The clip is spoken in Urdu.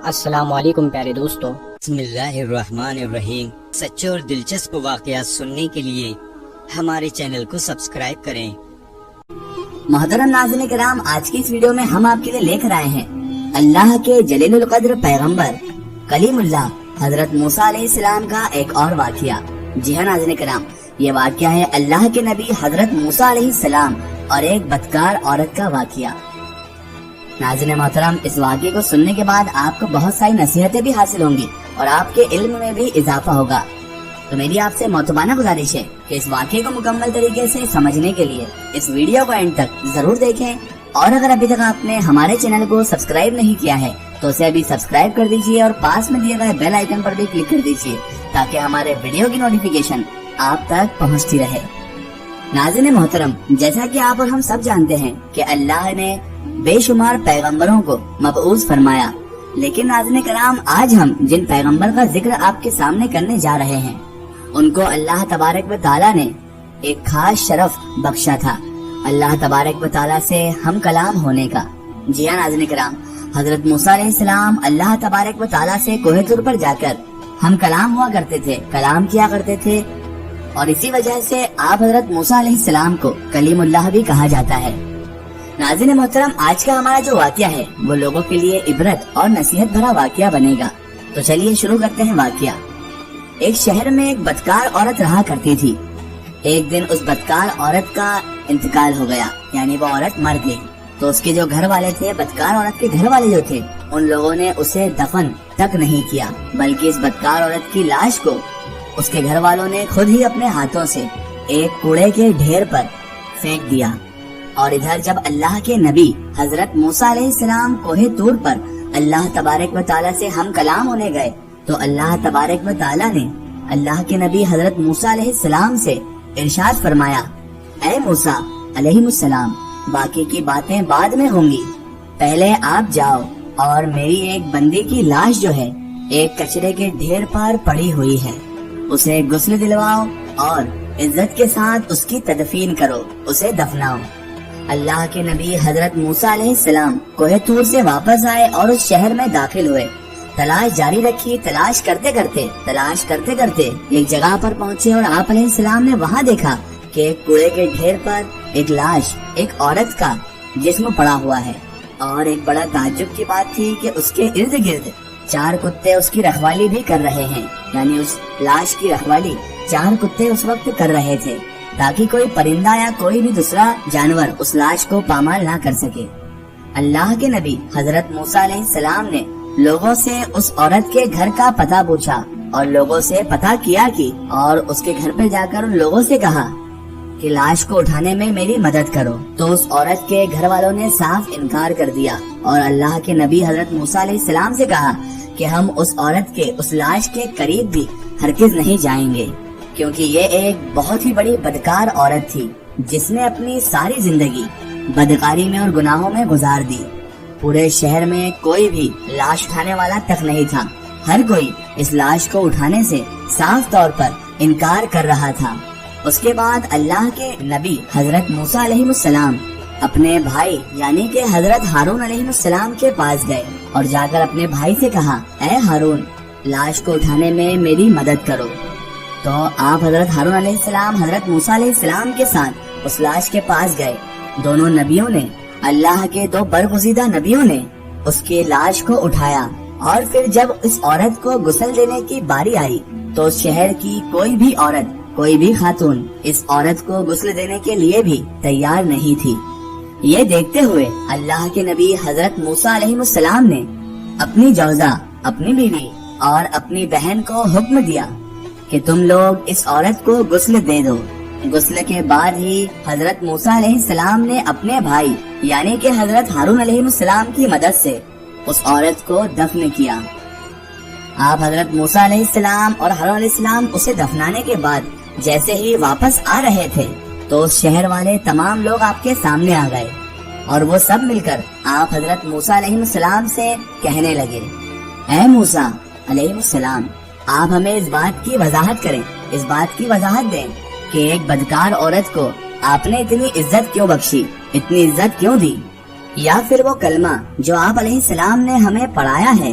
السلام علیکم پیارے دوستو۔ بسم اللہ الرحمن الرحیم۔ سچے اور دلچسپ واقعات سننے کے لیے ہمارے چینل کو سبسکرائب کریں۔ محترم ناظرین کرام، آج کی اس ویڈیو میں ہم آپ کے لیے لے کر آئے ہیں اللہ کے جلیل القدر پیغمبر کلیم اللہ حضرت موسیٰ علیہ السلام کا ایک اور واقعہ۔ جی ہاں ناظرین کرام، یہ واقعہ ہے اللہ کے نبی حضرت موسیٰ علیہ السلام اور ایک بدکار عورت کا واقعہ۔ ناظرین محترم، اس واقعے کو سننے کے بعد آپ کو بہت ساری نصیحتیں بھی حاصل ہوں گی اور آپ کے علم میں بھی اضافہ ہوگا۔ تو میری آپ سے محترمانہ گزارش ہے کہ اس واقعے کو مکمل طریقے سے سمجھنے کے لیے اس ویڈیو کو اینڈ تک ضرور دیکھیں، اور اگر ابھی تک آپ نے ہمارے چینل کو سبسکرائب نہیں کیا ہے تو اسے ابھی سبسکرائب کر دیجئے اور پاس میں دیے گئے بیل آئیکن پر بھی کلک کر دیجئے تاکہ ہمارے ویڈیو کی نوٹیفیکیشن آپ تک پہنچتی رہے۔ ناظرین محترم، جیسا کہ آپ اور ہم سب جانتے ہیں کہ اللہ نے بے شمار پیغمبروں کو مبعوث فرمایا، لیکن ناظرین کرام، آج ہم جن پیغمبر کا ذکر آپ کے سامنے کرنے جا رہے ہیں ان کو اللہ تبارک و تعالیٰ نے ایک خاص شرف بخشا تھا، اللہ تبارک و تعالیٰ سے ہم کلام ہونے کا۔ جی ہاں ناظرین کرام، حضرت موسیٰ علیہ السلام اللہ تبارک و تعالیٰ سے کوہ طور پر جا کر ہم کلام ہوا کرتے تھے، کلام کیا کرتے تھے، اور اسی وجہ سے آپ حضرت موسیٰ علیہ السلام کو کلیم اللہ بھی کہا جاتا ہے۔ ناظرین محترم، آج کا ہمارا جو واقعہ ہے وہ لوگوں کے لیے عبرت اور نصیحت بھرا واقعہ بنے گا۔ تو چلیے شروع کرتے ہیں واقعہ۔ ایک شہر میں ایک بدکار عورت رہا کرتی تھی۔ ایک دن اس بدکار عورت کا انتقال ہو گیا، یعنی وہ عورت مر گئی۔ تو اس کے جو گھر والے تھے، بدکار عورت کے گھر والے جو تھے، ان لوگوں نے اسے دفن تک نہیں کیا، بلکہ اس بدکار عورت کی لاش کو اس کے گھر والوں نے خود ہی اپنے ہاتھوں سے ایک کوڑے کے ڈھیر پر پھینک دیا۔ اور ادھر جب اللہ کے نبی حضرت موسیٰ علیہ السلام کوہ طور پر اللہ تبارک و تعالیٰ سے ہم کلام ہونے گئے تو اللہ تبارک و تعالیٰ نے اللہ کے نبی حضرت موسیٰ علیہ السلام سے ارشاد فرمایا، اے موسیٰ علیہ السلام، باقی کی باتیں بعد میں ہوں گی، پہلے آپ جاؤ اور میری ایک بندی کی لاش جو ہے ایک کچرے کے ڈھیر پر پڑی ہوئی ہے، اسے غسل دلواؤ اور عزت کے ساتھ اس کی تدفین کرو، اسے دفناؤ۔ اللہ کے نبی حضرت موسیٰ علیہ السلام کوہ طور سے واپس آئے اور اس شہر میں داخل ہوئے۔ تلاش جاری رکھی، تلاش کرتے کرتے ایک جگہ پر پہنچے اور آپ علیہ السلام نے وہاں دیکھا کہ ایک کوڑے کے ڈھیر پر ایک لاش، ایک عورت کا جسم پڑا ہوا ہے، اور ایک بڑا تعجب کی بات تھی کہ اس کے ارد گرد 4 کتے اس کی رکھوالی بھی کر رہے ہیں، یعنی اس لاش کی رکھوالی 4 کتے اس وقت کر رہے تھے تاکہ کوئی پرندہ یا کوئی بھی دوسرا جانور اس لاش کو پامال نہ کر سکے۔ اللہ کے نبی حضرت موسیٰ علیہ السلام نے لوگوں سے اس عورت کے گھر کا پتہ پوچھا اور لوگوں سے پتہ کیا کی، اور اس کے گھر پہ جا کر ان لوگوں سے کہا کہ لاش کو اٹھانے میں میری مدد کرو۔ تو اس عورت کے گھر والوں نے صاف انکار کر دیا اور اللہ کے نبی حضرت موسیٰ علیہ السلام سے کہا کہ ہم اس عورت کے، اس لاش کے قریب بھی ہرگز نہیں جائیں گے، کیونکہ یہ ایک بہت ہی بڑی بدکار عورت تھی جس نے اپنی ساری زندگی بدکاری میں اور گناہوں میں گزار دی۔ پورے شہر میں کوئی بھی لاش اٹھانے والا تک نہیں تھا، ہر کوئی اس لاش کو اٹھانے سے صاف طور پر انکار کر رہا تھا۔ اس کے بعد اللہ کے نبی حضرت موسیٰ علیہ السلام اپنے بھائی یعنی کہ حضرت ہارون علیہ السلام کے پاس گئے اور جا کر اپنے بھائی سے کہا، اے ہارون، لاش کو اٹھانے میں میری مدد کرو۔ تو آپ حضرت ہارون علیہ السلام حضرت موسیٰ علیہ السلام کے ساتھ اس لاش کے پاس گئے۔ دونوں نبیوں نے، اللہ کے 2 برگزیدہ نبیوں نے اس کی لاش کو اٹھایا، اور پھر جب اس عورت کو غسل دینے کی باری آئی تو اس شہر کی کوئی بھی عورت، کوئی بھی خاتون اس عورت کو غسل دینے کے لیے بھی تیار نہیں تھی۔ یہ دیکھتے ہوئے اللہ کے نبی حضرت موسیٰ علیہ السلام نے اپنی جوزہ، اپنی بیوی اور اپنی بہن کو حکم دیا کہ تم لوگ اس عورت کو غسل دے دو۔ غسل کے بعد ہی حضرت موسیٰ علیہ السلام نے اپنے بھائی یعنی کہ حضرت ہارون علیہ السلام کی مدد سے اس عورت کو دفن کیا۔ آپ حضرت موسیٰ علیہ السلام اور ہارون علیہ السلام اسے دفنانے کے بعد جیسے ہی واپس آ رہے تھے تو اس شہر والے تمام لوگ آپ کے سامنے آ گئے، اور وہ سب مل کر آپ حضرت موسیٰ علیہ السلام سے کہنے لگے، اے موسیٰ علیہ السلام، آپ ہمیں اس بات کی وضاحت کریں، اس بات کی وضاحت دیں کہ ایک بدکار عورت کو آپ نے اتنی عزت کیوں بخشی، اتنی عزت کیوں دی، یا پھر وہ کلمہ جو آپ علیہ السلام نے ہمیں پڑھایا ہے